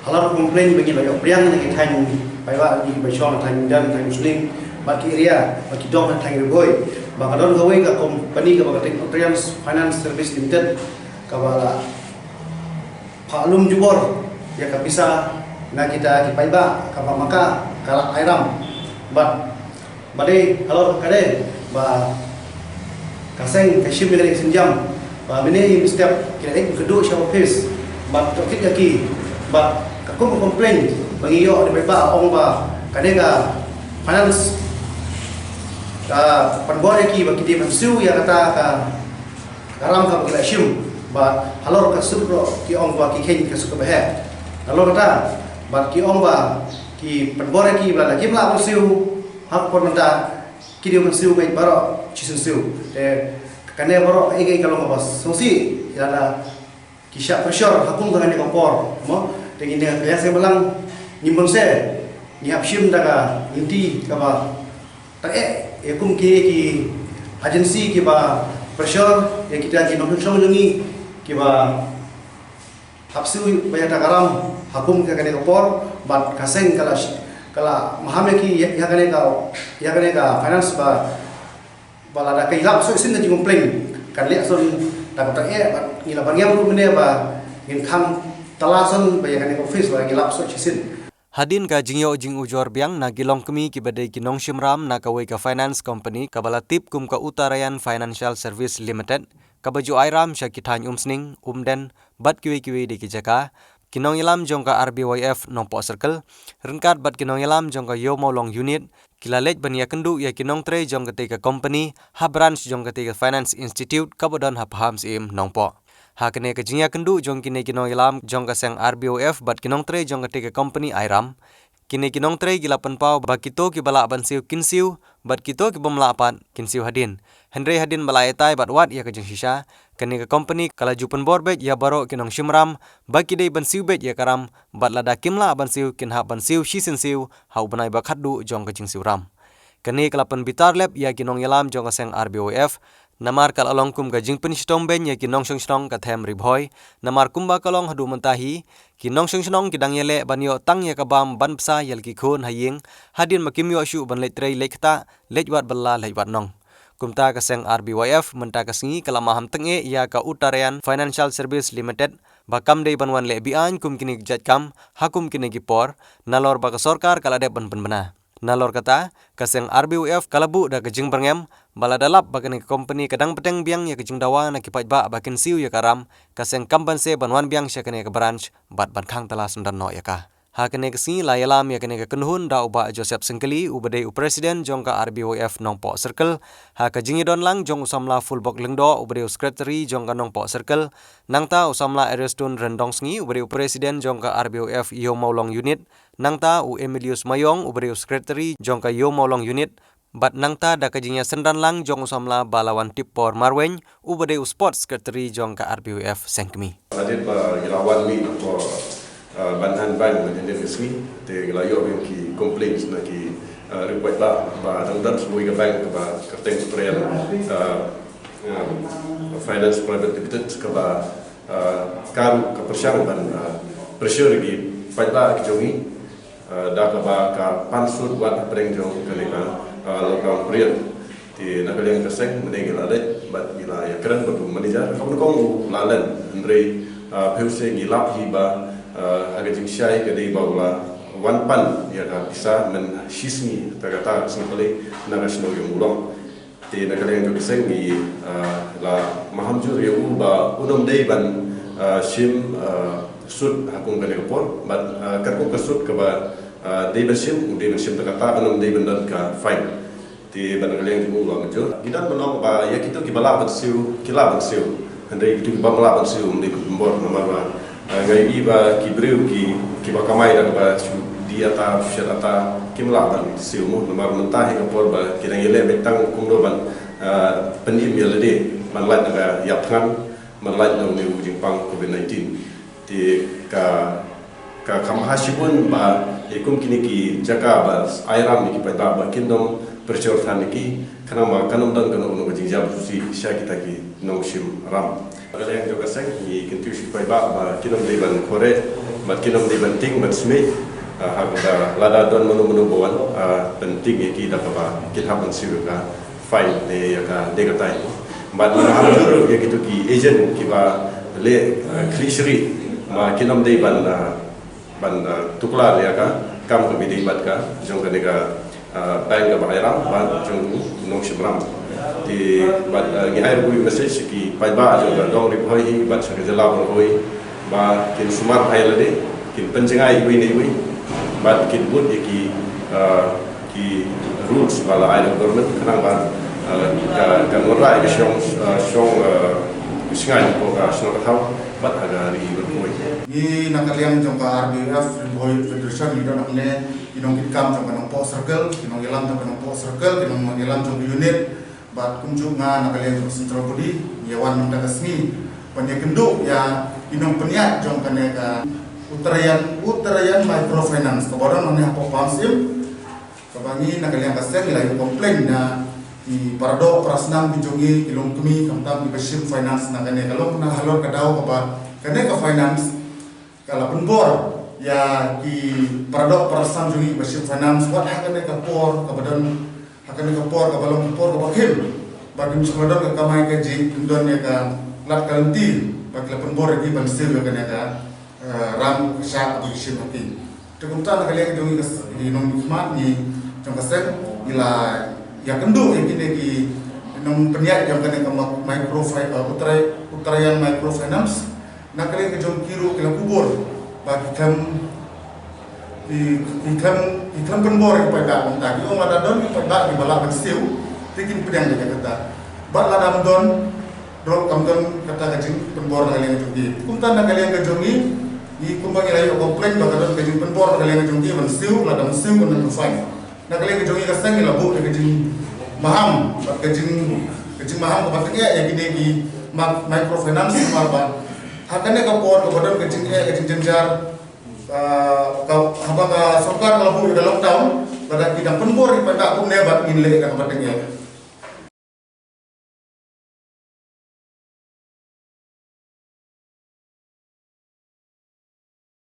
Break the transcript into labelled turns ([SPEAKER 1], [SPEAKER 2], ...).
[SPEAKER 1] halar komplain bagi layak priang lagi tang paiwa di bashong tang dan tang muslim baki area baki dong tang riboy bakadon gawe ka company ka bakating Trans Finance Service Limited kabala palum jubor ya ka bisa na kita di paiba ka maka kala airam bade halar kade ba kaseng kashim ni senjam ba mene setiap kira kedua show office ba tokit yaki ba kakum komplain bagi yo di ba ong ba kadega finance penbuat yaki ba kiti mansu ya kata ka garam ka kila shim ba halor ka subro ki ong ba ki ken ka suka bah halor kata ba ki ong ba ki penbuat yaki ba lagi mla mansu hak pon mata kiri mansu baik baro chisensu kane baro ege kalau ngabas sosi yana kisah pressure hakung dengan ni kompor mo dengan dia kaya saya bilang nimbang se ni hapshim daga inti kaba tak kum ki agensi ki ba pressure ya kita ki nong song jungi ki ba hapsu banyak garam hakum ke kane kompor bat kaseng kala mahame ki ya kane ka finance ba bala da kai lap so sin da komplain kan le son da ta ngila bagian ru mene ba ngin kham talason ba ya kan office ba ngilap so sin
[SPEAKER 2] Hadin ka jingyo jing ujor biang na gilong kemi ki badai ki nong shimram na kawai ka finance company kabala tip kum ka Uttarayan Financial Service Limited kabaju airam sha ki than umsning umden bat kiwi de ki jaka kinong ilam jong ka RBYF nongpo circle rengkat bat kinong ilam jong ka Yomo Long unit kilalej bania kendu ya kinong tre jong ka te ka company ha branch jong ka te ka finance institute kabodon ha paham sim nongpo ha kene ka jingya kendu jong kine kinong ilam jong ka seng RBOF bat kinong tre jong ka te ka company airam kine kinong tre gilapan pau ba kito ki bala ban siu kinsiu bat kito ki bomla apan kinsiu hadin Henry hadin bala etai bat wat ya ka jing shisha kene ka company kala jupan borbet ya baro kinong shimram ba kidei ban siu bet ya karam bat lada kimla ban siu kin ha ban siu shisen siu hau banai ba khaddu jong ka jing siu ram kene kalapan bitar lep ya kinong ilam jong ka seng RBOF namar kal along kum ga jingpen shtong ben ya kinong shtong ka them ribhoy namar kumba kalong hadu mentahi kinong shtong kidang yele banyo tang ya kabam ban psa yel ki khon haying hadin makimyo shu ban le trei lekta lejwat balla lejwat nong kumta ka seng RBYF menta ka singi kala maham tenge ya ka Uttarayan Financial Service Limited bakam dei banwan le bian kum kini jat kam hakum kini gipor nalor ba ka sarkar kala de ban bana nalor kata kaseng RBUF kalabu da kejing berngem baladalap bagani company kadang peteng biang ya kejing dawa na kipat ba bakin siu ya karam kaseng kampanse banwan biang syakane ke branch bat ban khang tala sundan no ya ka ha kene kesi layalam ya kene ke kenhun da uba Joseph Sengkeli ubade president jong ka RBUF nongpo circle ha kejing don lang jong usamla full bok lengdo ubade secretary jong ka nongpo circle nangta usamla Ariston Rendong sngi ubade president jong ka RBUF Yomo Long unit nangta u Emilius Mayong ubade secretary jong ka Yomo Long unit bat nangta da kajinya sendan lang jong usamla balawan tipor marwen ubade sports secretary jong ka RBUF Sengkemi
[SPEAKER 3] adit ba ilawan mi ko banhan ban dengan resmi te layo yang ki complaints na ki report ba dang dan semua bank ba kerteng Uttarayan finance private limited ke ba karu ke persyang ban pressure gi pada ki jongi da ka ba ka pansud wat preng jong kalika lockdown period ti nak yang keseng menegil adat bat bila ya keren batu manager kau lalan andre pelse gilap hiba agak jingsyai ke di bawah wan pan ya kan bisa men shismi kata sekali nasional yang ulang di negara yang keseng di la mahamjur ya uba unum day ban sim sud hakung kan ekor bat kerku kesud ke ba day besim kata unum day benar ka fine di negara yang ulang itu kita menang ba ya kita kibala bersiu kilab bersiu hendai itu kibala bersiu di bor nomor ngai iba kibreu ki bakamai da ba dia ta syarata kimlaban siumu nomor mentah hingga por ba kirang yele betang kumdo ban penim yelede manlat da yapkan manlat no ni jingpang COVID-19 ti ka kamhasibun ba ikum kini ki jaka ba airam ni ki pada ba kindom percaya than ki kenapa kanam dan kanam nunggu jingjam susi sya kita ki nongshim ram kalau yang juga seng ni kentu si pai ba kinam deban kore mat kinam deban ting mat sme hak lada don menu bawan penting ki da ba kita ban siruka file de ya de gatai mat hamdur ya gitu ki agent ki ba le klisri ma kinam deban ban tuklar ya ka kam ke bidai bat ka jong ka nega bank ka bayram ban jong nong shimram di bat ngi air bui message ki pai ba jong ka dong ri hoi bat sa ke la bon hoi ba kin sumar hai la de kin penjengai wi ni wi bat kin but ki rules bala air government kanang ba ka ngora ke shong singai ko ka shong ka bat aga ri berhoi
[SPEAKER 4] ni nakaliang jong ka RBF boy federation ni don akne inong kitkam jong kanong po circle inong ilam jong kanong po circle inong ilam jong unit bat kunjung nga nakaliang jong central body yawan manda kasmi panyakendo ya inong penya jong kaneka utarayan microfinance kabaran ane hapo pansim kabangi nakaliang kaseng ila komplain na di parado prasnam bijongi ilong kemi kamtam di Bashir Finance nakane kalau na halor kadao kaba kaneka finance kalau penbor ya ki parado prasnam jongi Bashir Finance wat hakane kapor kabadan hakane kapor kabalong kapor kabakhim bagim sekolah ke kamai ke ji indon ya ka lat kalanti bakla penbor ki bansil ya kaneka ram syak Bashir haki tekumta nakale jongi inong khmat ni jongkasen ila ya kendo yang kini ki nong peniat yang kena ke utarayan microfinance nak kalian ke jom kiru kena kubur bagi ikam penbor yang pada mentah ki orang ada don pada di balak bersiu tikin pedang dia kata bat ladam don rok kamdon kata kajing penbor kalian ke jom kumtan nak kalian ke jom ni kumbang ilai komplain bakal don kajing penbor kalian ke jom bersiu ladam siu kena fine nak kalian ke jom ni kasang labu kajing maham kajing maham kepastian ya gini di microfinance apa hakane kapor kepada kajing jenjar haba ka sokar labu dalam tahun pada kita penbor pada aku nebat inle ka kepastian